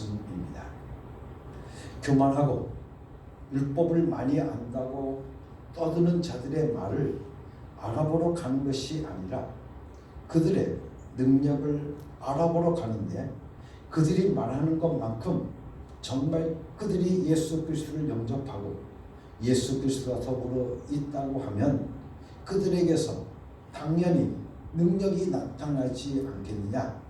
말씀입니다. 교만하고 율법을 많이 안다고 떠드는 자들의 말을 알아보러 가는 것이 아니라 그들의 능력을 알아보러 가는데, 그들이 말하는 것만큼 정말 그들이 예수 그리스도를 영접하고 예수 그리스도와 더불어 있다고 하면 그들에게서 당연히 능력이 나타나지 않겠느냐?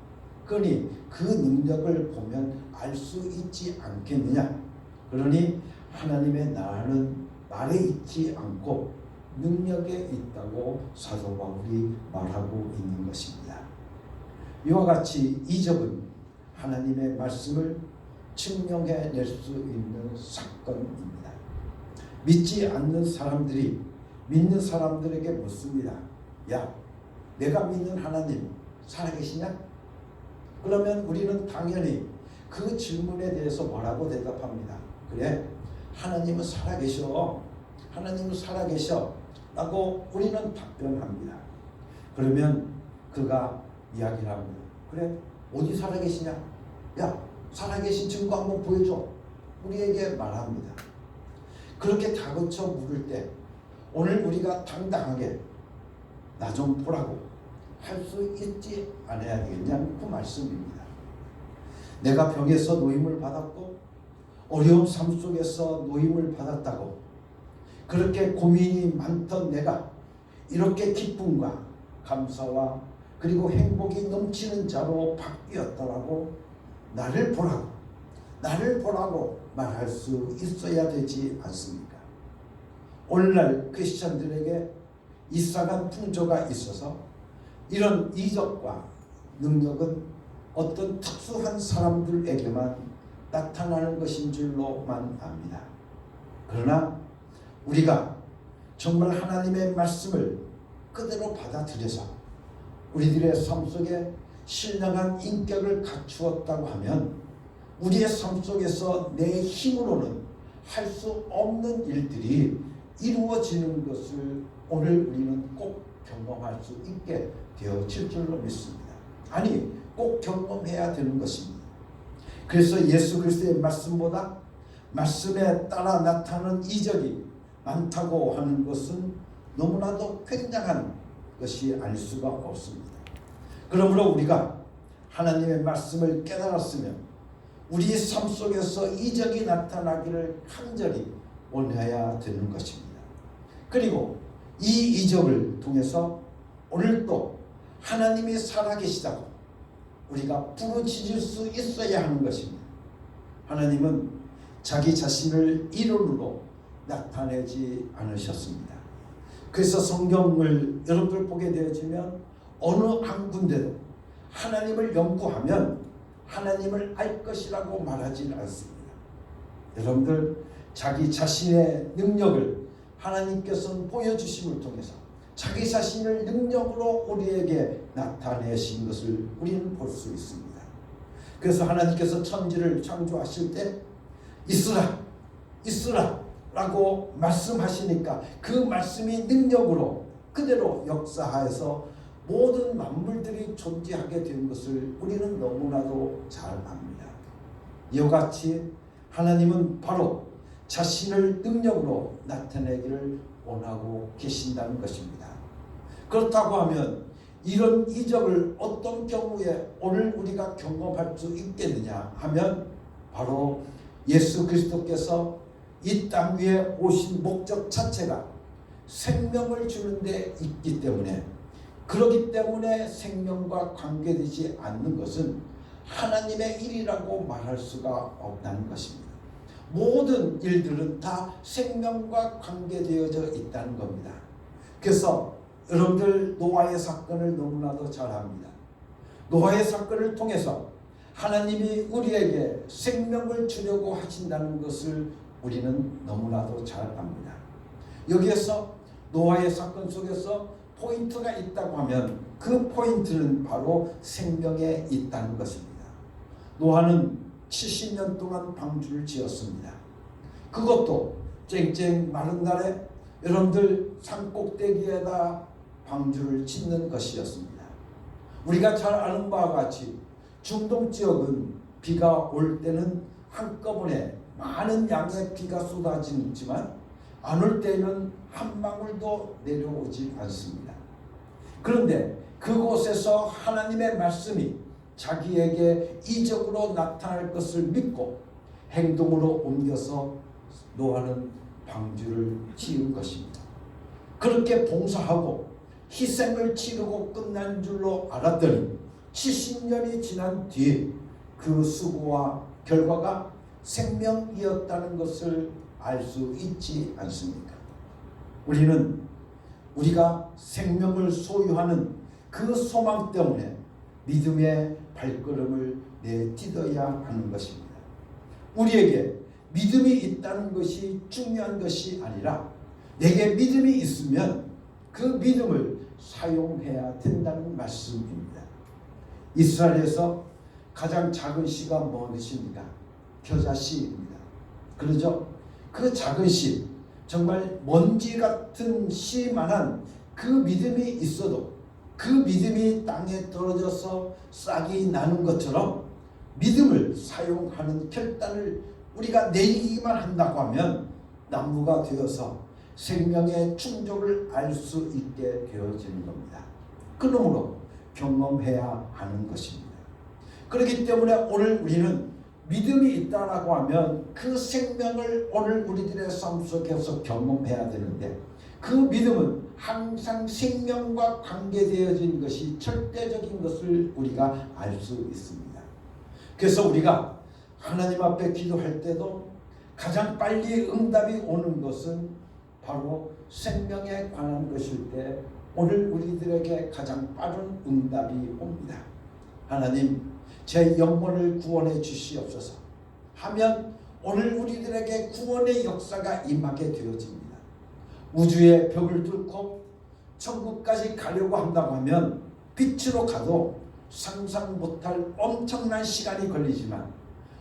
그러니 그 능력을 보면 알 수 있지 않겠느냐? 그러니 하나님의 나라는 말에 있지 않고 능력에 있다고 사도 바울이 말하고 있는 것입니다. 이와 같이 이적은 하나님의 말씀을 증명해낼 수 있는 사건입니다. 믿지 않는 사람들이 믿는 사람들에게 묻습니다. 야, 내가 믿는 하나님 살아계시냐? 그러면 우리는 당연히 그 질문에 대해서 뭐라고 대답합니다. 그래, 하나님은 살아계셔. 하나님은 살아계셔. 라고 우리는 답변합니다. 그러면 그가 이야기를 합니다. 그래, 어디 살아계시냐? 야, 살아계신 증거 한번 보여줘. 우리에게 말합니다. 그렇게 다그쳐 물을 때 오늘 우리가 당당하게 나 좀 보라고 할 수 있지 않아야 되겠냐는 그 말씀입니다. 내가 병에서 노임을 받았고 어려운 삶 속에서 노임을 받았다고, 그렇게 고민이 많던 내가 이렇게 기쁨과 감사와 그리고 행복이 넘치는 자로 바뀌었더라고 나를 보라고 말할 수 있어야 되지 않습니까? 오늘날 크리스천들에게 이상한 풍조가 있어서 이런 이적과 능력은 어떤 특수한 사람들에게만 나타나는 것인 줄로만 압니다. 그러나 우리가 정말 하나님의 말씀을 그대로 받아들여서 우리들의 삶 속에 신령한 인격을 갖추었다고 하면 우리의 삶 속에서 내 힘으로는 할 수 없는 일들이 이루어지는 것을 오늘 우리는 꼭 경험할 수 있게 되어질 줄로 믿습니다. 아니, 꼭 경험해야 되는 것입니다. 그래서 예수 그리스도의 말씀보다 말씀에 따라 나타나는 이적이 많다고 하는 것은 너무나도 굉장한 것이 아닐 수가 없습니다. 그러므로 우리가 하나님의 말씀을 깨달았으면 우리의 삶 속에서 이적이 나타나기를 간절히 원해야 되는 것입니다. 그리고 이 이적을 통해서 오늘도 하나님이 살아계시다고 우리가 부르짖을 수 있어야 하는 것입니다. 하나님은 자기 자신을 이론으로 나타내지 않으셨습니다. 그래서 성경을 여러분들 보게 되어지면 어느 한 군데도 하나님을 연구하면 하나님을 알 것이라고 말하지 않습니다. 여러분들 자기 자신의 능력을 하나님께서는 보여주심을 통해서 자기 자신을 능력으로 우리에게 나타내신 것을 우리는 볼 수 있습니다. 그래서 하나님께서 천지를 창조하실 때 있으라 라고 말씀하시니까 그 말씀이 능력으로 그대로 역사하여서 모든 만물들이 존재하게 된 것을 우리는 너무나도 잘 압니다. 이와 같이 하나님은 바로 자신을 능력으로 나타내기를 원하고 계신다는 것입니다. 그렇다고 하면 이런 이적을 어떤 경우에 오늘 우리가 경험할 수 있겠느냐 하면 바로 예수 그리스도께서 이 땅 위에 오신 목적 자체가 생명을 주는 데 있기 때문에, 그렇기 때문에 생명과 관계되지 않는 것은 하나님의 일이라고 말할 수가 없다는 것입니다. 모든 일들은 다 생명과 관계되어져 있다는 겁니다. 그래서 여러분들 노아의 사건을 너무나도 잘 압니다. 노아의 사건을 통해서 하나님이 우리에게 생명을 주려고 하신다는 것을 우리는 너무나도 잘 압니다. 여기에서 노아의 사건 속에서 포인트가 있다고 하면 그 포인트는 바로 생명에 있다는 것입니다. 노아는 70년 동안 방주를 지었습니다. 그것도 쨍쨍 마른 날에 여러분들 산 꼭대기에다 방주를 짓는 것이었습니다. 우리가 잘 아는 바와 같이 중동 지역은 비가 올 때는 한꺼번에 많은 양의 비가 쏟아지지만 안 올 때는 한 방울도 내려오지 않습니다. 그런데 그곳에서 하나님의 말씀이 자기에게 이적으로 나타날 것을 믿고 행동으로 옮겨서 노아는 방주를 지은 것입니다. 그렇게 봉사하고 희생을 치르고 끝난 줄로 알았더니 70년이 지난 뒤에 그 수고와 결과가 생명이었다는 것을 알 수 있지 않습니까? 우리는 우리가 생명을 소유하는 그 소망 때문에 믿음의 발걸음을 내딛어야 하는 것입니다. 우리에게 믿음이 있다는 것이 중요한 것이 아니라 내게 믿음이 있으면 그 믿음을 사용해야 된다는 말씀입니다. 이스라엘에서 가장 작은 씨가 무엇입니까? 겨자씨입니다. 그러죠? 그 작은 씨, 정말 먼지 같은 씨만한 그 믿음이 있어도 그 믿음이 땅에 떨어져서 싹이 나는 것처럼 믿음을 사용하는 결단을 우리가 내리기만 한다고 하면 나무가 되어서 생명의 충족을 알 수 있게 되어지는 겁니다. 그러므로 경험해야 하는 것입니다. 그렇기 때문에 오늘 우리는 믿음이 있다라고 하면 그 생명을 오늘 우리들의 삶 속에서 경험해야 되는데 그 믿음은 항상 생명과 관계되어진 것이 절대적인 것을 우리가 알 수 있습니다. 그래서 우리가 하나님 앞에 기도할 때도 가장 빨리 응답이 오는 것은 바로 생명에 관한 것일 때 오늘 우리들에게 가장 빠른 응답이 옵니다. 하나님, 제 영혼을 구원해 주시옵소서 하면 오늘 우리들에게 구원의 역사가 임하게 되어집니다. 우주의 벽을 뚫고 천국까지 가려고 한다고 하면 빛으로 가도 상상 못할 엄청난 시간이 걸리지만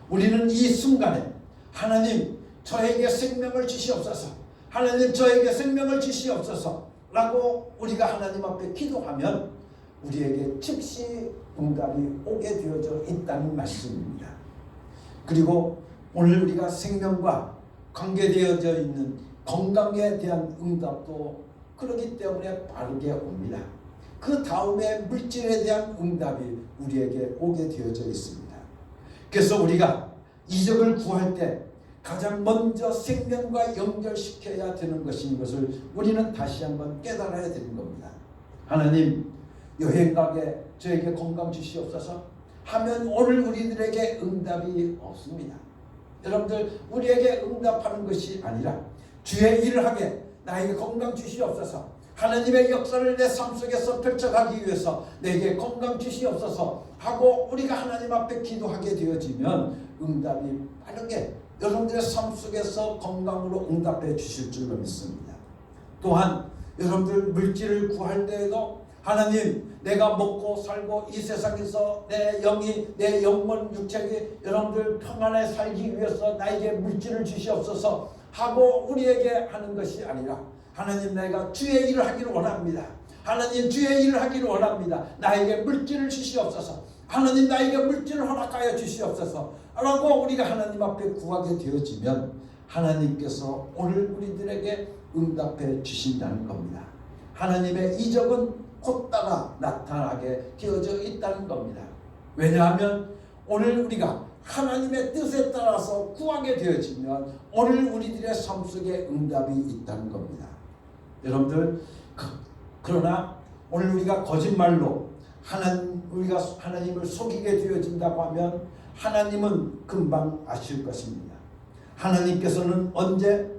우리는 이 순간에 하나님 저에게 생명을 주시옵소서, 하나님 저에게 생명을 주시옵소서 라고 우리가 하나님 앞에 기도하면 우리에게 즉시 응답이 오게 되어져 있다는 말씀입니다. 그리고 오늘 우리가 생명과 관계되어져 있는 건강에 대한 응답도 그렇기 때문에 빠르게 옵니다. 그 다음에 물질에 대한 응답이 우리에게 오게 되어져 있습니다. 그래서 우리가 이적을 구할 때 가장 먼저 생명과 연결시켜야 되는 것인 것을 우리는 다시 한번 깨달아야 되는 겁니다. 하나님, 여행 가게 저에게 건강 주시옵소서 하면 오늘 우리들에게 응답이 없습니다. 여러분들, 우리에게 응답하는 것이 아니라 주의 일을 하게 나에게 건강 주시옵소서, 하나님의 역사를 내 삶 속에서 펼쳐가기 위해서 내게 건강 주시옵소서 하고 우리가 하나님 앞에 기도하게 되어지면 응답이 빠르게 여러분들의 삶 속에서 건강으로 응답해 주실 줄로 믿습니다. 또한 여러분들 물질을 구할 때에도 하나님, 내가 먹고 살고 이 세상에서 내 영이, 내 영혼, 육체가 여러분들 평안에 살기 위해서 나에게 물질을 주시옵소서 하고 우리에게 하는 것이 아니라 하나님, 내가 주의 일을 하기를 원합니다. 하나님, 주의 일을 하기를 원합니다. 나에게 물질을 주시옵소서. 하나님, 나에게 물질을 허락하여 주시옵소서 라고 우리가 하나님 앞에 구하게 되어지면 하나님께서 오늘 우리들에게 응답해 주신다는 겁니다. 하나님의 이적은 곧 따라 나타나게 되어져 있다는 겁니다. 왜냐하면 오늘 우리가 하나님의 뜻에 따라서 구하게 되어지면 오늘 우리들의 삶 속에 응답이 있다는 겁니다. 여러분들, 그러나 오늘 우리가 거짓말로 우리가 하나님을 속이게 되어진다고 하면 하나님은 금방 아실 것입니다. 하나님께서는 언제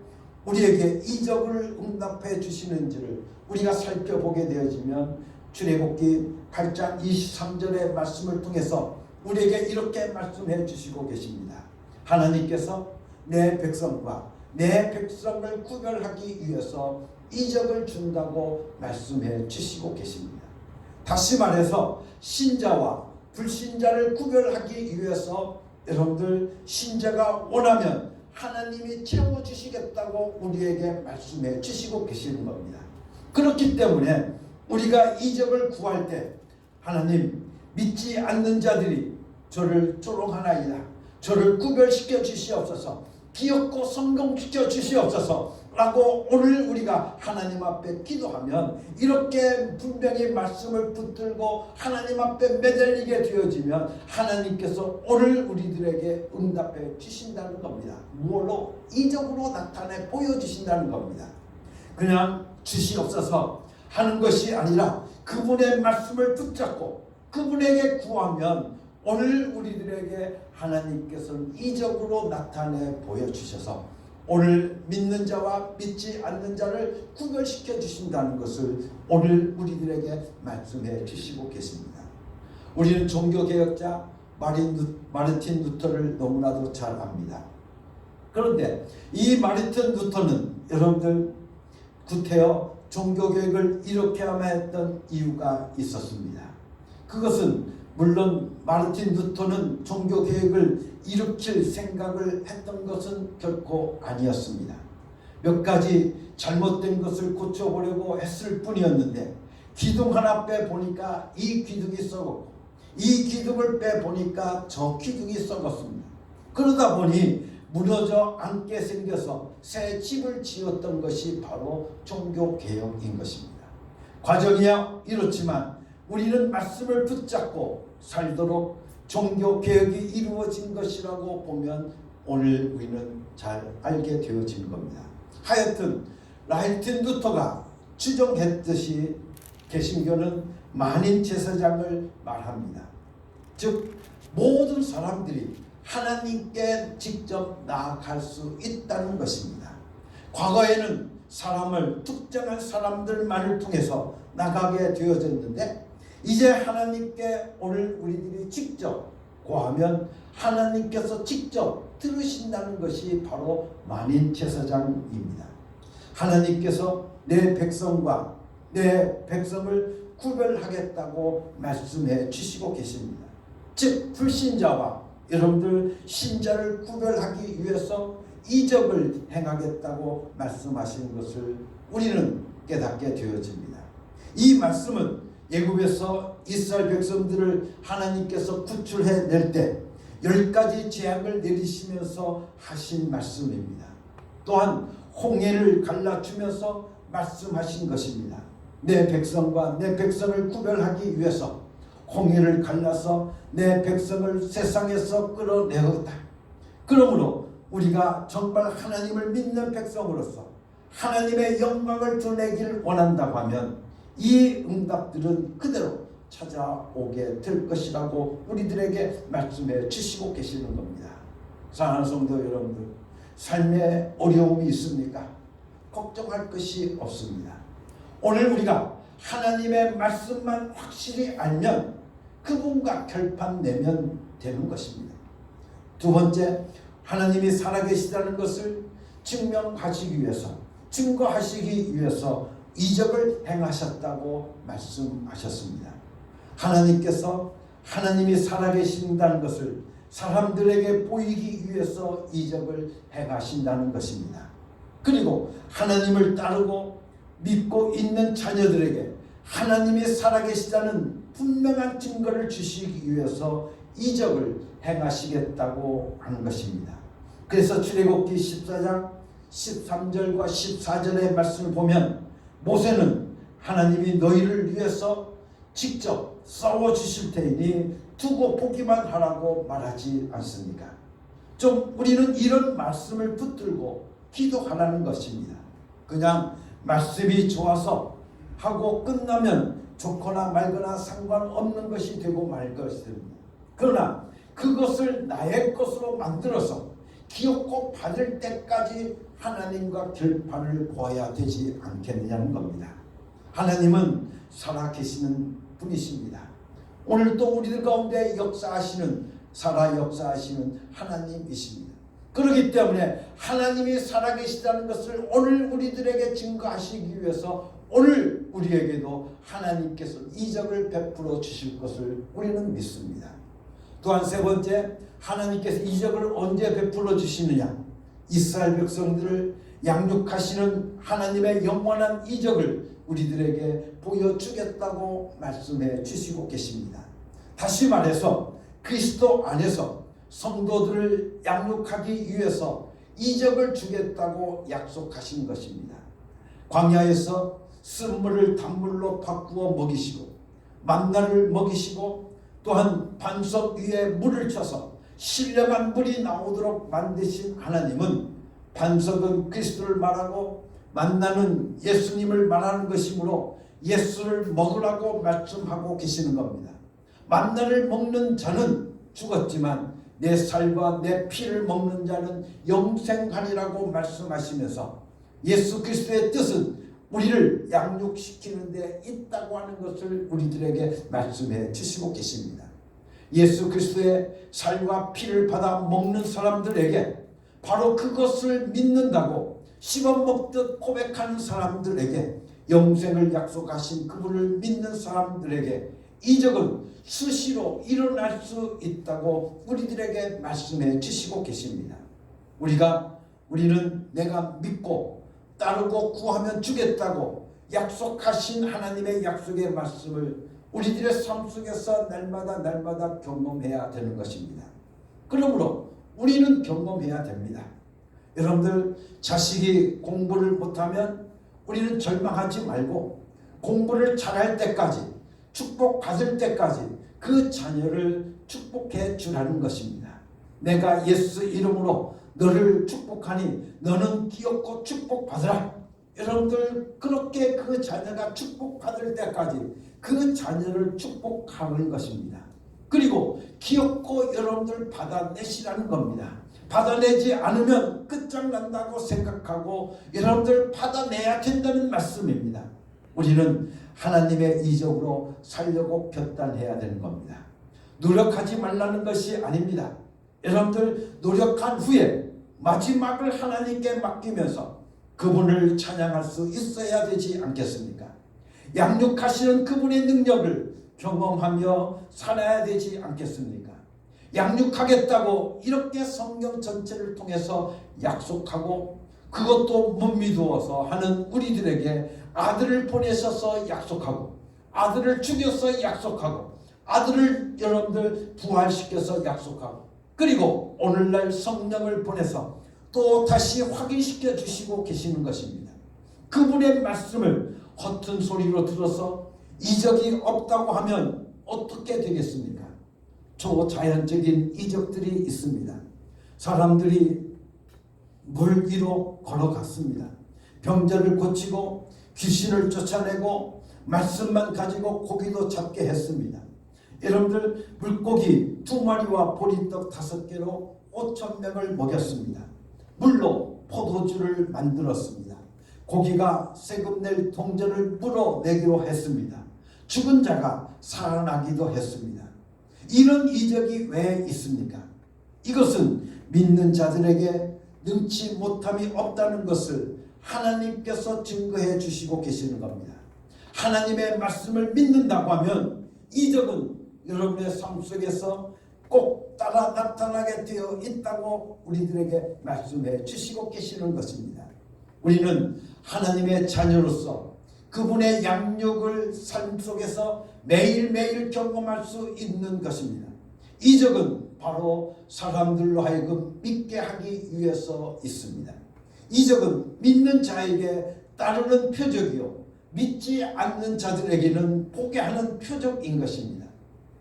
우리에게 이적을 응답해 주시는지를 우리가 살펴보게 되어지면 출애굽기 8장 23절의 말씀을 통해서 우리에게 이렇게 말씀해 주시고 계십니다. 하나님께서 내 백성과 내 백성을 구별하기 위해서 이적을 준다고 말씀해 주시고 계십니다. 다시 말해서 신자와 불신자를 구별하기 위해서 여러분들 신자가 원하면 하나님이 채워주시겠다고 우리에게 말씀해 주시고 계시는 겁니다. 그렇기 때문에 우리가 이적을 구할 때 하나님, 믿지 않는 자들이 저를 조롱하나이다. 저를 구별시켜 주시옵소서. 기엽고 성공시켜 주시옵소서 라고 오늘 우리가 하나님 앞에 기도하면, 이렇게 분명히 말씀을 붙들고 하나님 앞에 매달리게 되어지면 하나님께서 오늘 우리들에게 응답해 주신다는 겁니다. 무엇로? 이적으로 나타내 보여주신다는 겁니다. 그냥 주시옵소서 하는 것이 아니라 그분의 말씀을 붙잡고 그분에게 구하면 오늘 우리들에게 하나님께서는 이적으로 나타내 보여주셔서 오늘 믿는 자와 믿지 않는 자를 구별시켜 주신다는 것을 오늘 우리들에게 말씀해 주시고 계십니다. 우리는 종교개혁자 마르틴 루터를 너무나도 잘 압니다. 그런데 이 마르틴 루터는 여러분들 구태여 종교개혁을 일으켜야만 했던 이유가 있었습니다. 그것은 물론 마르틴 루터는 종교개혁을 일으킬 생각을 했던 것은 결코 아니었습니다. 몇 가지 잘못된 것을 고쳐보려고 했을 뿐이었는데, 기둥 하나 빼보니까 이 기둥이 썩었고, 이 기둥을 빼보니까 저 기둥이 썩었습니다. 그러다 보니 무너져 앉게 생겨서 새 집을 지었던 것이 바로 종교개혁인 것입니다. 과정이야 이렇지만 우리는 말씀을 붙잡고 살도록 종교개혁이 이루어진 것이라고 보면 오늘 우리는 잘 알게 되어진 겁니다. 하여튼 마르틴 루터가 주장했듯이 개신교는 만인 제사장을 말합니다. 즉 모든 사람들이 하나님께 직접 나아갈 수 있다는 것입니다. 과거에는 사람을 특정한 사람들만을 통해서 나가게 되어졌는데, 이제 하나님께 오늘 우리들이 직접 구하면 하나님께서 직접 들으신다는 것이 바로 만인 제사장입니다. 하나님께서 내 백성과 내 백성을 구별하겠다고 말씀해 주시고 계십니다. 즉 불신자와 여러분들 신자를 구별하기 위해서 이적을 행하겠다고 말씀하신 것을 우리는 깨닫게 되어집니다. 이 말씀은 애굽에서 이스라엘 백성들을 하나님께서 구출해낼 때 10가지 재앙을 내리시면서 하신 말씀입니다. 또한 홍해를 갈라주면서 말씀하신 것입니다. 내 백성과 내 백성을 구별하기 위해서 홍해를 갈라서 내 백성을 세상에서 끌어내었다. 그러므로 우리가 정말 하나님을 믿는 백성으로서 하나님의 영광을 드러내기를 원한다고 하면 이 응답들은 그대로 찾아오게 될 것이라고 우리들에게 말씀해 주시고 계시는 겁니다. 사랑하는 성도 여러분들, 삶에 어려움이 있습니까? 걱정할 것이 없습니다. 오늘 우리가 하나님의 말씀만 확실히 알면 그분과 결판 내면 되는 것입니다. 두 번째, 하나님이 살아계시다는 것을 증명하시기 위해서, 증거하시기 위해서 이적을 행하셨다고 말씀하셨습니다. 하나님께서 하나님이 살아계신다는 것을 사람들에게 보이기 위해서 이적을 행하신다는 것입니다. 그리고 하나님을 따르고 믿고 있는 자녀들에게 하나님이 살아계시다는 분명한 증거를 주시기 위해서 이적을 행하시겠다고 하는 것입니다. 그래서 출애굽기 14장 13절과 14절의 말씀을 보면 모세는 하나님이 너희를 위해서 직접 싸워주실 테니 두고 보기만 하라고 말하지 않습니까? 좀 우리는 이런 말씀을 붙들고 기도하라는 것입니다. 그냥 말씀이 좋아서 하고 끝나면 좋거나 말거나 상관없는 것이 되고 말 것입니다. 그러나 그것을 나의 것으로 만들어서 기억고 받을 때까지 하나님과 결판을 보아야 되지 않겠느냐는 겁니다. 하나님은 살아계시는 분이십니다. 오늘도 우리들 가운데 역사하시는 하나님이십니다. 그렇기 때문에 하나님이 살아계시다는 것을 오늘 우리들에게 증거하시기 위해서 오늘 우리에게도 하나님께서 이적을 베풀어 주실 것을 우리는 믿습니다. 또한 세 번째, 하나님께서 이적을 언제 베풀어 주시느냐? 이스라엘 백성들을 양육하시는 하나님의 영원한 이적을 우리들에게 보여주겠다고 말씀해 주시고 계십니다. 다시 말해서 그리스도 안에서 성도들을 양육하기 위해서 이적을 주겠다고 약속하신 것입니다. 광야에서 쓴물을 단물로 바꾸어 먹이시고 만나를 먹이시고 또한 반석 위에 물을 쳐서 신령한 물이 나오도록 만드신 하나님은, 반석은 그리스도를 말하고 만나는 예수님을 말하는 것이므로 예수를 먹으라고 말씀하고 계시는 겁니다. 만나를 먹는 자는 죽었지만 내 살과 내 피를 먹는 자는 영생하리라고 말씀하시면서 예수 그리스도의 뜻은 우리를 양육시키는 데 있다고 하는 것을 우리들에게 말씀해 주시고 계십니다. 예수 그리스도의 살과 피를 받아 먹는 사람들에게, 바로 그것을 믿는다고 씹어먹듯 고백하는 사람들에게, 영생을 약속하신 그분을 믿는 사람들에게 이적은 수시로 일어날 수 있다고 우리들에게 말씀해 주시고 계십니다. 우리는 내가 믿고 따르고 구하면 주겠다고 약속하신 하나님의 약속의 말씀을 우리들의 삶 속에서 날마다 경험해야 되는 것입니다. 그러므로 우리는 경험해야 됩니다. 여러분들, 자식이 공부를 못하면 우리는 절망하지 말고 공부를 잘할 때까지, 축복받을 때까지 그 자녀를 축복해 주라는 것입니다. 내가 예수 이름으로 너를 축복하니 너는 기업고 축복받으라. 여러분들, 그렇게 그 자녀가 축복받을 때까지 그 자녀를 축복하는 것입니다. 그리고 기업고 여러분들 받아내시라는 겁니다. 받아내지 않으면 끝장난다고 생각하고 여러분들 받아내야 된다는 말씀입니다. 우리는 하나님의 이적으로 살려고 결단해야 되는 겁니다. 노력하지 말라는 것이 아닙니다. 여러분들, 노력한 후에 마지막을 하나님께 맡기면서 그분을 찬양할 수 있어야 되지 않겠습니까? 양육하시는 그분의 능력을 경험하며 살아야 되지 않겠습니까? 양육하겠다고 이렇게 성경 전체를 통해서 약속하고 그것도 못 믿어서 하는 우리들에게 아들을 보내셔서 약속하고, 아들을 죽여서 약속하고, 아들을 여러분들 부활시켜서 약속하고, 그리고 오늘날 성령을 보내서 또 다시 확인시켜 주시고 계시는 것입니다. 그분의 말씀을 허튼 소리로 들어서 이적이 없다고 하면 어떻게 되겠습니까? 초자연적인 이적들이 있습니다. 사람들이 물 위로 걸어갔습니다. 병자를 고치고 귀신을 쫓아내고 말씀만 가지고 고기도 잡게 했습니다. 여러분들, 물고기 2마리와 보리떡 5개로 5,000명을 먹였습니다. 물로 포도주를 만들었습니다. 고기가 세금 낼 동전을 물어내기로 했습니다. 죽은 자가 살아나기도 했습니다. 이런 이적이 왜 있습니까? 이것은 믿는 자들에게 능치 못함이 없다는 것을 하나님께서 증거해 주시고 계시는 겁니다. 하나님의 말씀을 믿는다고 하면 이적은 여러분의 삶 속에서 꼭 따라 나타나게 되어 있다고 우리들에게 말씀해 주시고 계시는 것입니다. 우리는 하나님의 자녀로서 그분의 양육을 삶 속에서 매일매일 경험할 수 있는 것입니다. 이적은 바로 사람들로 하여금 믿게 하기 위해서 있습니다. 이적은 믿는 자에게 따르는 표적이요, 믿지 않는 자들에게는 보게 하는 표적인 것입니다.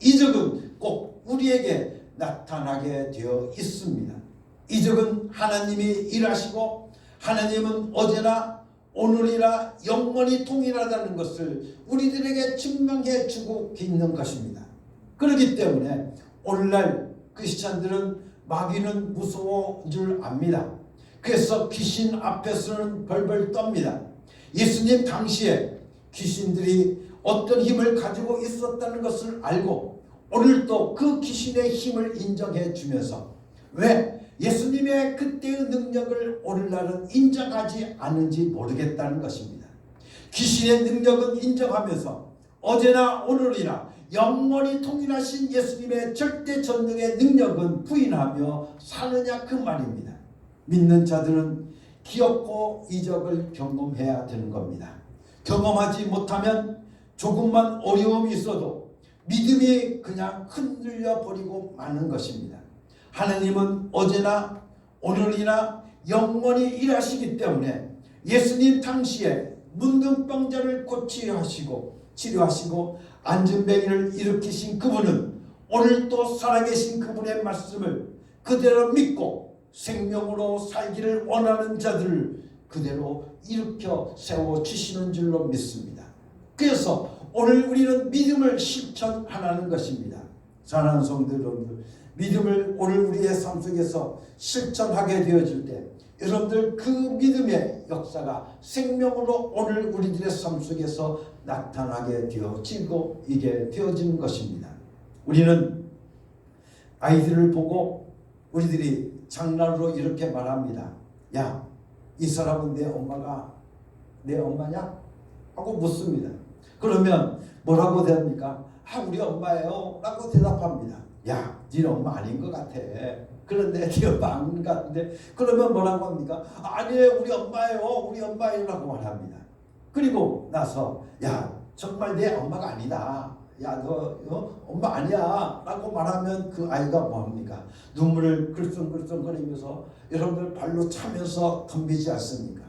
이적은 꼭 우리에게 나타나게 되어 있습니다. 이적은 하나님이 일하시고 하나님은 어제나 오늘이라 영원히 동일하다는 것을 우리들에게 증명해 주고 있는 것입니다. 그렇기 때문에 오늘날 크리스찬들은 마귀는 무서운 줄 압니다. 그래서 귀신 앞에서는 벌벌 떱니다. 예수님 당시에 귀신들이 어떤 힘을 가지고 있었다는 것을 알고 오늘도 그 귀신의 힘을 인정해 주면서 왜 예수님의 그때의 능력을 오늘날은 인정하지 않는지 모르겠다는 것입니다. 귀신의 능력은 인정하면서 어제나 오늘이나 영원히 통일하신 예수님의 절대 전능의 능력은 부인하며 사느냐 그 말입니다. 믿는 자들은 기업고 이적을 경험해야 되는 겁니다. 경험하지 못하면 조금만 어려움이 있어도 믿음이 그냥 흔들려 버리고 마는 것입니다. 하나님은 어제나 오늘이나 영원히 일하시기 때문에 예수님 당시에 문둥병자를 치료하시고 안진뱅이를 일으키신 그분은 오늘 또 살아계신 그분의 말씀을 그대로 믿고 생명으로 살기를 원하는 자들을 그대로 일으켜 세워주시는 줄로 믿습니다. 그래서 오늘 우리는 믿음을 실천하는 것입니다. 사랑하는 성도 여러분들, 믿음을 오늘 우리의 삶 속에서 실천하게 되어질 때 여러분들 그 믿음의 역사가 생명으로 오늘 우리들의 삶 속에서 나타나게 되어지고 이게 되어지는 것입니다. 우리는 아이들을 보고 우리들이 장난으로 이렇게 말합니다. 야, 이 사람은 내 엄마가 내 엄마냐? 하고 묻습니다. 그러면 뭐라고 대답합니까? 아, 우리 엄마예요 라고 대답합니다. 야, 네 엄마 아닌 것 같아. 그런데 네 엄마 아닌 것 같은데 그러면 뭐라고 합니까? 아니에요, 우리 엄마예요, 우리 엄마예요 라고 말합니다. 그리고 나서 야, 정말 내 엄마가 아니다, 야, 너 엄마 아니야 라고 말하면 그 아이가 뭐합니까? 눈물을 글썽글썽거리면서 여러분들 발로 차면서 덤비지 않습니까?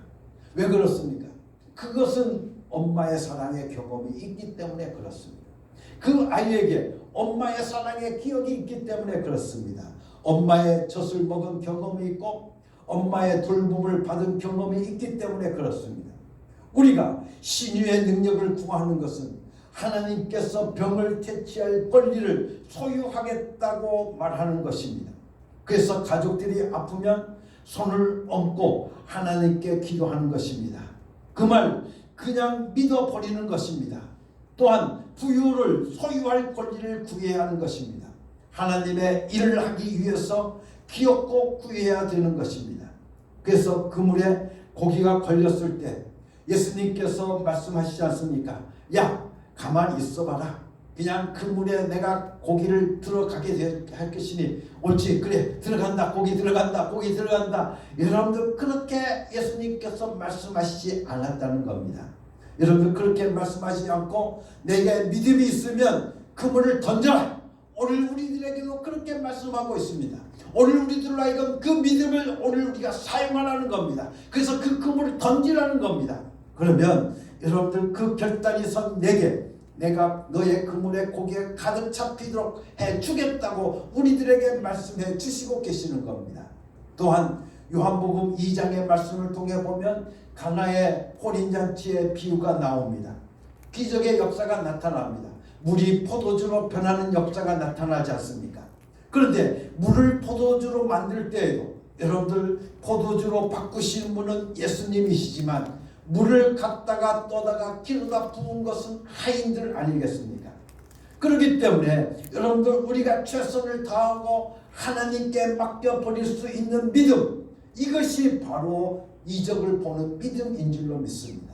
왜 그렇습니까? 그것은 엄마의 사랑의 경험이 있기 때문에 그렇습니다. 그 아이에게 엄마의 사랑의 기억이 있기 때문에 그렇습니다. 엄마의 젖을 먹은 경험이 있고 엄마의 돌봄을 받은 경험이 있기 때문에 그렇습니다. 우리가 신유의 능력을 구하는 것은 하나님께서 병을 퇴치할 권리를 소유하겠다고 말하는 것입니다. 그래서 가족들이 아프면 손을 얹고 하나님께 기도하는 것입니다. 그 말 그냥 믿어버리는 것입니다. 또한 부유를 소유할 권리를 구해야 하는 것입니다. 하나님의 일을 하기 위해서 기업고 구해야 되는 것입니다. 그래서 그물에 고기가 걸렸을 때 예수님께서 말씀하시지 않습니까? 야, 가만히 있어봐라. 그냥 그물에 내가 고기를 들어가게 할 것이니 옳지, 그래, 들어간다, 고기 들어간다, 고기 들어간다. 여러분들 그렇게 예수님께서 말씀하시지 않았다는 겁니다. 여러분들 그렇게 말씀하시지 않고 내게 믿음이 있으면 그물을 던져라. 오늘 우리들에게도 그렇게 말씀하고 있습니다. 오늘 우리들로 하여금 그 믿음을 오늘 우리가 사용하라는 겁니다. 그래서 그 그물을 던지라는 겁니다. 그러면 여러분들 그 결단이 선 내가 너의 그물에 고기에 가득 잡히도록 해주겠다고 우리들에게 말씀해 주시고 계시는 겁니다. 또한 요한복음 2장의 말씀을 통해 보면 가나의 혼인잔치의 비유가 나옵니다. 기적의 역사가 나타납니다. 물이 포도주로 변하는 역사가 나타나지 않습니까? 그런데 물을 포도주로 만들 때에도 여러분들 포도주로 바꾸시는 분은 예수님이시지만 물을 갖다가 떠다가 기르다 부은 것은 하인들 아니겠습니까? 그렇기 때문에 여러분들 우리가 최선을 다하고 하나님께 맡겨버릴 수 있는 믿음, 이것이 바로 이적을 보는 믿음인 줄로 믿습니다.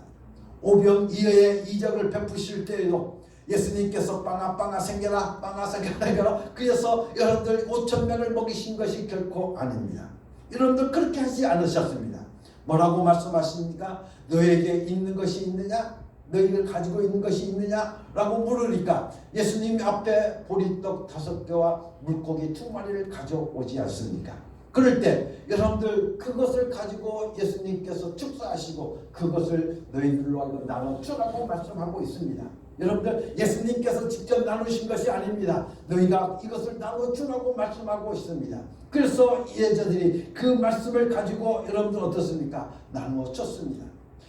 오병이어의 이적을 베푸실 때에도 예수님께서 빵아 생겨라, 빵아 생겨라, 그래서 여러분들 5,000명을 먹이신 것이 결코 아닙니다. 여러분들 그렇게 하지 않으셨습니다. 뭐라고 말씀하십니까? 너에게 있는 것이 있느냐? 너희가 가지고 있는 것이 있느냐? 라고 물으니까 예수님 앞에 보리떡 5개와 물고기 2마리를 가져오지 않습니까? 그럴 때 여러분들 그것을 가지고 예수님께서 축사하시고 그것을 너희들로 하여금 나눠주라고 말씀하고 있습니다. 여러분들 예수님께서 직접 나누신 것이 아닙니다. 너희가 이것을 나눠주라고 말씀하고 있습니다. 그래서 예자들이 그 말씀을 가지고 여러분들 어떻습니까? 나누어줬습니다.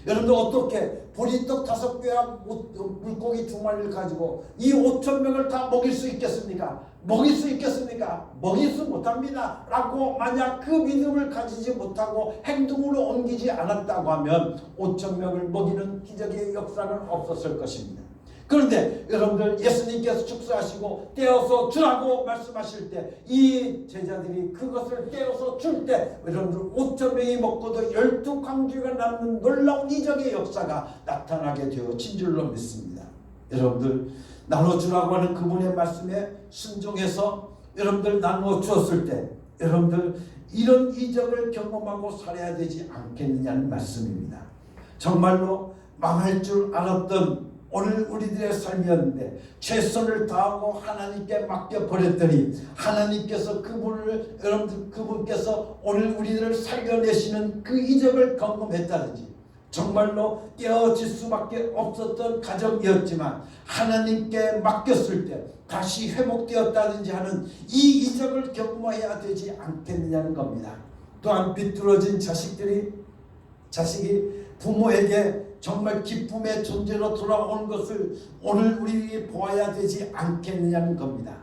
여러분들 어떻게 보리떡 5개와 물고기 2마리를 가지고 이 5,000명을 다 먹일 수 있겠습니까? 먹일 수 있겠습니까? 먹일 수 못합니다 라고 만약 그 믿음을 가지지 못하고 행동으로 옮기지 않았다고 하면 5,000명을 먹이는 기적의 역사는 없었을 것입니다. 그런데 여러분들 예수님께서 축사하시고 떼어서 주라고 말씀하실 때 이 제자들이 그것을 떼어서 줄 때 여러분들 5,000명이 먹고도 12광주가 남는 놀라운 이적의 역사가 나타나게 되어진 줄로 믿습니다. 여러분들 나눠주라고 하는 그분의 말씀에 순종해서 여러분들 나누어 주었을 때 여러분들 이런 이적을 경험하고 살아야 되지 않겠느냐는 말씀입니다. 정말로 망할 줄 알았던 오늘 우리들의 삶이었는데 최선을 다하고 하나님께 맡겨버렸더니 하나님께서 그분께서 오늘 우리들을 살려내시는 그 이적을 경험했다든지 정말로 깨어질 수밖에 없었던 가정이었지만 하나님께 맡겼을 때 다시 회복되었다든지 하는 이 이적을 경험해야 되지 않겠느냐는 겁니다. 또한 비뚤어진 자식이 부모에게 정말 기쁨의 존재로 돌아오는 것을 오늘 우리 보아야 되지 않겠느냐는 겁니다.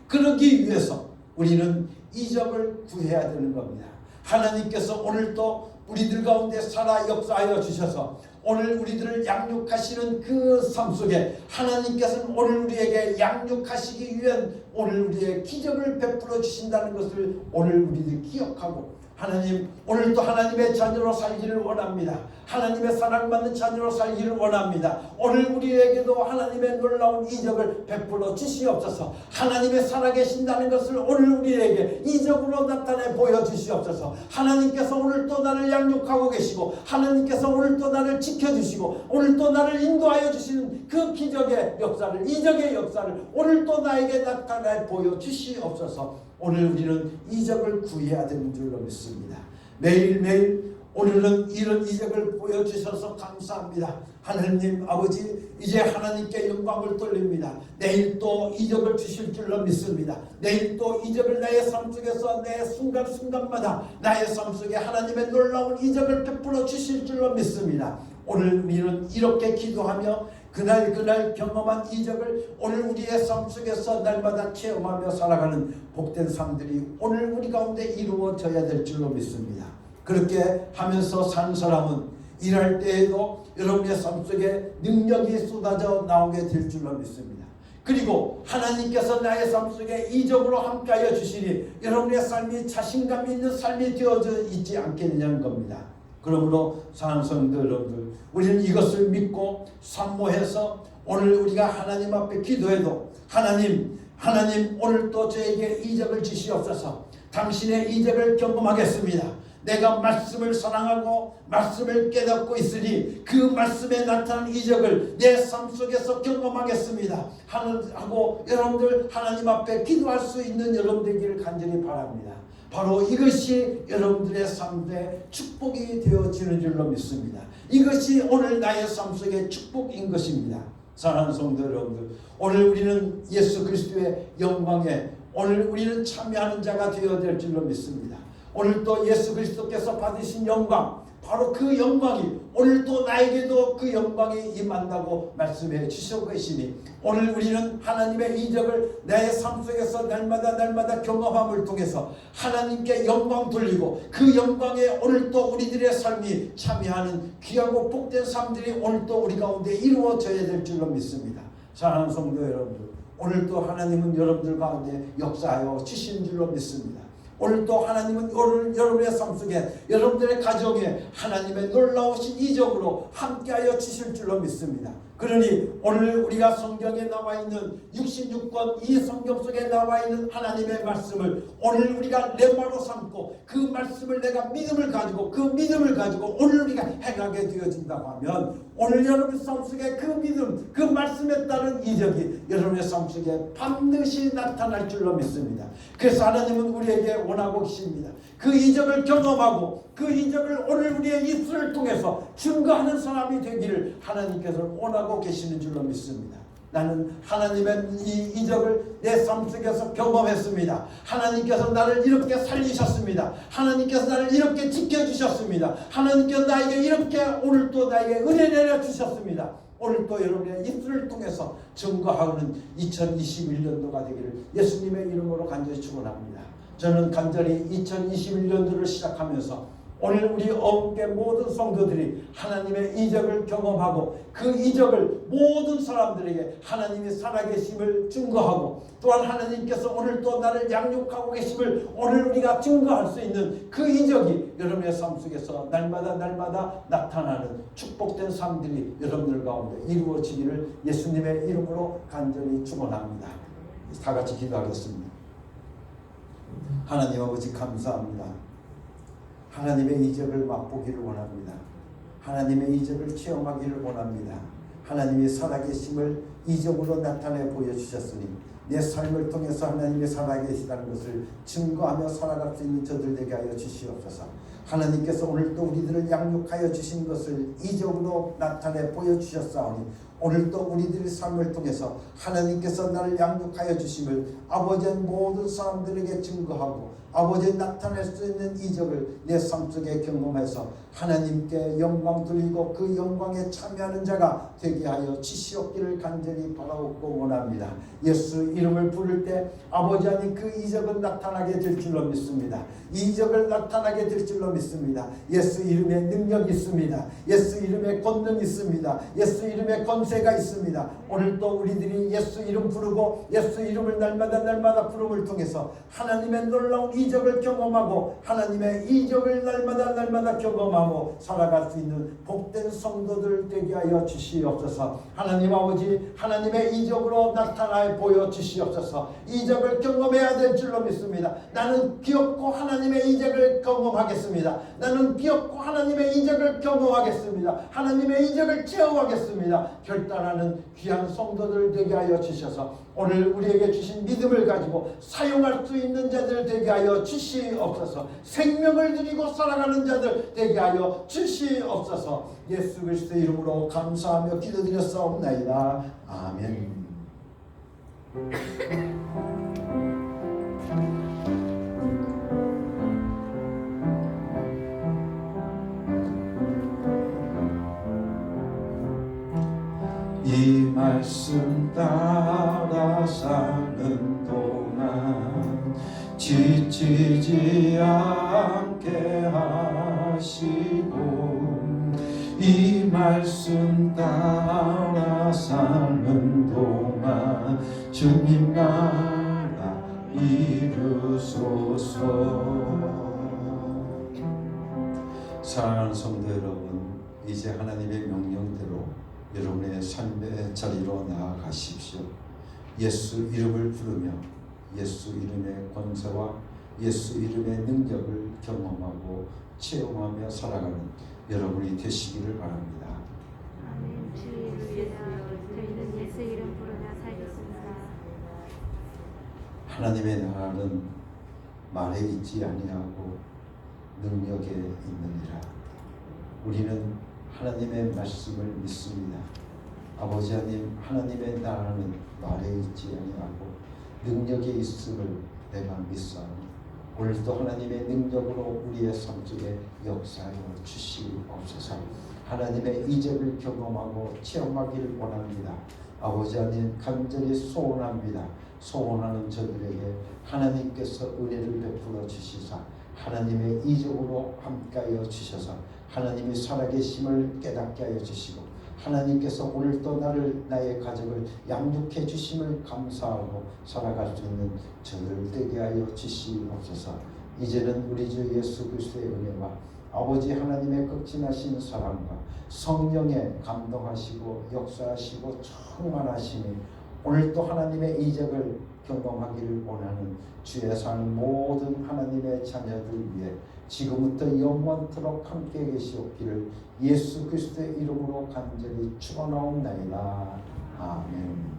그러기 위해서 우리는 이적을 구해야 되는 겁니다. 하나님께서 오늘도 우리들 가운데 살아 역사하여 주셔서 오늘 우리들을 양육하시는 그 삶 속에 하나님께서는 오늘 우리에게 양육하시기 위한 오늘 우리의 기적을 베풀어 주신다는 것을 오늘 우리들이 기억하고 하나님 오늘도 하나님의 자녀로 살기를 원합니다. 하나님의 사랑받는 자녀로 살기를 원합니다. 오늘 우리에게도 하나님의 놀라운 이적을 베풀어 주시옵소서. 하나님의 살아계신다는 것을 오늘 우리에게 이적으로 나타내 보여주시옵소서. 하나님께서 오늘 또 나를 양육하고 계시고 하나님께서 오늘 또 나를 지켜주시고 오늘 또 나를 인도하여 주시는 그 기적의 역사를 이적의 역사를 오늘 또 나에게 나타내 보여주시옵소서. 오늘 우리는 이적을 구해야 되는 줄로 믿습니다. 매일매일 오늘은 이런 이적을 보여주셔서 감사합니다. 하나님 아버지 이제 하나님께 영광을 돌립니다. 내일 또 이적을 주실 줄로 믿습니다. 내일 또 이적을 나의 삶 속에서 내 순간순간마다 나의 삶 속에 하나님의 놀라운 이적을 베풀어 주실 줄로 믿습니다. 오늘 우리는 이렇게 기도하며 그날 경험한 이적을 오늘 우리의 삶 속에서 날마다 체험하며 살아가는 복된 삶들이 오늘 우리 가운데 이루어져야 될 줄로 믿습니다. 그렇게 하면서 사는 사람은 일할 때에도 여러분의 삶 속에 능력이 쏟아져 나오게 될 줄로 믿습니다. 그리고 하나님께서 나의 삶 속에 이적으로 함께하여 주시니 여러분의 삶이 자신감 있는 삶이 되어져 있지 않겠느냐는 겁니다. 그러므로 사랑하는 성도 여러분들 우리는 이것을 믿고 산모해서 오늘 우리가 하나님 앞에 기도해도 하나님 오늘 또 저에게 이적을 주시옵소서. 당신의 이적을 경험하겠습니다. 내가 말씀을 사랑하고 말씀을 깨닫고 있으니 그 말씀에 나타난 이적을 내 삶 속에서 경험하겠습니다 하고 여러분들 하나님 앞에 기도할 수 있는 여러분 되기를 간절히 바랍니다. 바로 이것이 여러분들의 삶에 축복이 되어지는 줄로 믿습니다. 이것이 오늘 나의 삶 속의 축복인 것입니다. 사랑하는 성도 여러분들 오늘 우리는 예수 그리스도의 영광에 오늘 우리는 참여하는 자가 되어야 될 줄로 믿습니다. 오늘 또 예수 그리스도께서 받으신 영광 바로 그 영광이 오늘 또 나에게도 그 영광이 임한다고 말씀해 주시고 계시니 오늘 우리는 하나님의 이적을 내 삶 속에서 날마다 경험함을 통해서 하나님께 영광 돌리고 그 영광에 오늘 또 우리들의 삶이 참여하는 귀하고 복된 삶들이 오늘 또 우리 가운데 이루어져야 될 줄로 믿습니다. 사랑하는 성도 여러분들 오늘 또 하나님은 여러분들 가운데 역사하여 주신 줄로 믿습니다. 오늘 또 하나님은 오늘 여러분의 삶 속에 여러분들의 가정에 하나님의 놀라우신 이적으로 함께하여 주실 줄로 믿습니다. 그러니 오늘 우리가 성경에 나와 있는 66권 이 성경 속에 나와 있는 하나님의 말씀을 오늘 우리가 레마로 삼고 그 말씀을 내가 믿음을 가지고 그 믿음을 가지고 오늘 우리가 행하게 되어진다고 하면 오늘 여러분의 삶 속에 그 믿음 그 말씀에 따른 이적이 여러분의 삶 속에 반드시 나타날 줄로 믿습니다. 그래서 하나님은 우리에게 원하고 계십니다. 그 이적을 경험하고 그 이적을 오늘 우리의 입술을 통해서 증거하는 사람이 되기를 하나님께서 원하고 계시는 줄로 믿습니다. 나는 하나님의 이 이적을 내 삶 속에서 경험했습니다. 하나님께서 나를 이렇게 살리셨습니다. 하나님께서 나를 이렇게 지켜주셨습니다. 하나님께서 나에게 이렇게 오늘 또 나에게 은혜 내려주셨습니다. 오늘 또 여러분의 입술을 통해서 증거하는 2021년도가 되기를 예수님의 이름으로 간절히 축원합니다. 저는 간절히 2021년도를 시작하면서 오늘 우리 어음께 모든 성도들이 하나님의 이적을 경험하고 그 이적을 모든 사람들에게 하나님의 살아계심을 증거하고 또한 하나님께서 오늘 또 나를 양육하고 계심을 오늘 우리가 증거할 수 있는 그 이적이 여러분의 삶 속에서 날마다 나타나는 축복된 삶들이 여러분들 가운데 이루어지기를 예수님의 이름으로 간절히 축원합니다. 다 같이 기도하겠습니다. 하나님 아버지 감사합니다. 하나님의 이적을 맛보기를 원합니다. 하나님의 이적을 체험하기를 원합니다. 하나님이 살아계심을 이적으로 나타내 보여주셨으니 내 삶을 통해서 하나님이 살아계시다는 것을 증거하며 살아갈 수 있는 저들 되게 하여 주시옵소서. 하나님께서 오늘도 우리들을 양육하여 주신 것을 이적으로 나타내 보여주셨사오니 오늘도 우리들의 삶을 통해서 하나님께서 나를 양육하여 주심을 아버지의 모든 사람들에게 증거하고 아버지의 나타낼 수 있는 이적을 내 삶 속에 경험해서 하나님께 영광 돌리고 그 영광에 참여하는 자가 되게 하여 주시옵기를 간절히 바라옵고 원합니다. 예수 이름을 부를 때 아버지 하나님 그 이적은 나타나게 될 줄로 믿습니다. 이적을 나타나게 될 줄로 믿습니다. 예수 이름에 능력이 있습니다. 예수 이름에 권능이 있습니다. 예수 이름에 권세가 있습니다. 오늘도 우리들이 예수 이름 부르고 예수 이름을 날마다 부름을 통해서 하나님의 놀라운 이적을 경험하고 하나님의 이적을 날마다 경험하고 살아갈 수 있는 복된 성도들 되게 하여 주시옵소서. 하나님 아버지 하나님의 이적으로 나타나 보여 주시옵소서. 이적을 경험해야 될 줄로 믿습니다. 나는 기업고 하나님의 이적을 경험하겠습니다. 나는 기업고 하나님의 이적을 경험하겠습니다. 하나님의 이적을 체험하겠습니다. 결단하는 귀한 성도들 되게 하여 주셔서 오늘 우리에게 주신 믿음을 가지고 사용할 수 있는 자들 되게 하여 주시옵소서. 생명을 드리고 살아가는 자들 되게 하여 주시옵소서. 예수 그리스도의 이름으로 감사하며 기도드렸사옵나이다. 아멘. 이 말씀 따라 사는 동안 지치지 않게 하시고 이 말씀 따라 사는 동안 주님 나라 이루소서. 사랑하는 성도 여러분, 이제 하나님의 명령대로 여러분의 삶의 자리로 나아가십시오. 예수 이름을 부르며 예수 이름의 권세와 예수 이름의 능력을 경험하고 체험하며 살아가는 여러분이 되시기를 바랍니다. 아멘. 주 저희는 예수 이름 부르며 살겠습니다. 하나님의 나라는 말에 있지 아니하고 능력에 있느니라. 우리는 하나님의 말씀을 믿습니다. 아버지 하나님, 하나님의 나라는 말에 있지 아니하고 능력에 있음을 내가 믿사오니 오늘도 하나님의 능력으로 우리의 삶 속에 역사하여 주시옵소서. 하나님의 이적을 경험하고 체험하기를 원합니다. 아버지 하나님 간절히 소원합니다. 소원하는 저들에게 하나님께서 은혜를 베풀어 주시사 하나님의 이적으로 함께하여 주셔서 하나님이 살아계심을 깨닫게 하여 주시고 하나님께서 오늘도 나의 가족을 양육해 주심을 감사하고 살아갈 수 있는 저를 되게 하여 주시옵소서. 이제는 우리 주 예수 그리스도의 은혜와 아버지 하나님의 극진하신 사랑과 성령의 감동하시고 역사하시고 충만하심이 오늘도 하나님의 이적을 경험하기를 원하는 주의 사는 모든 하나님의 자녀들 위해 지금부터 영원토록 함께 계시옵기를 예수 그리스도의 이름으로 간절히 축원하옵나이다. 아멘.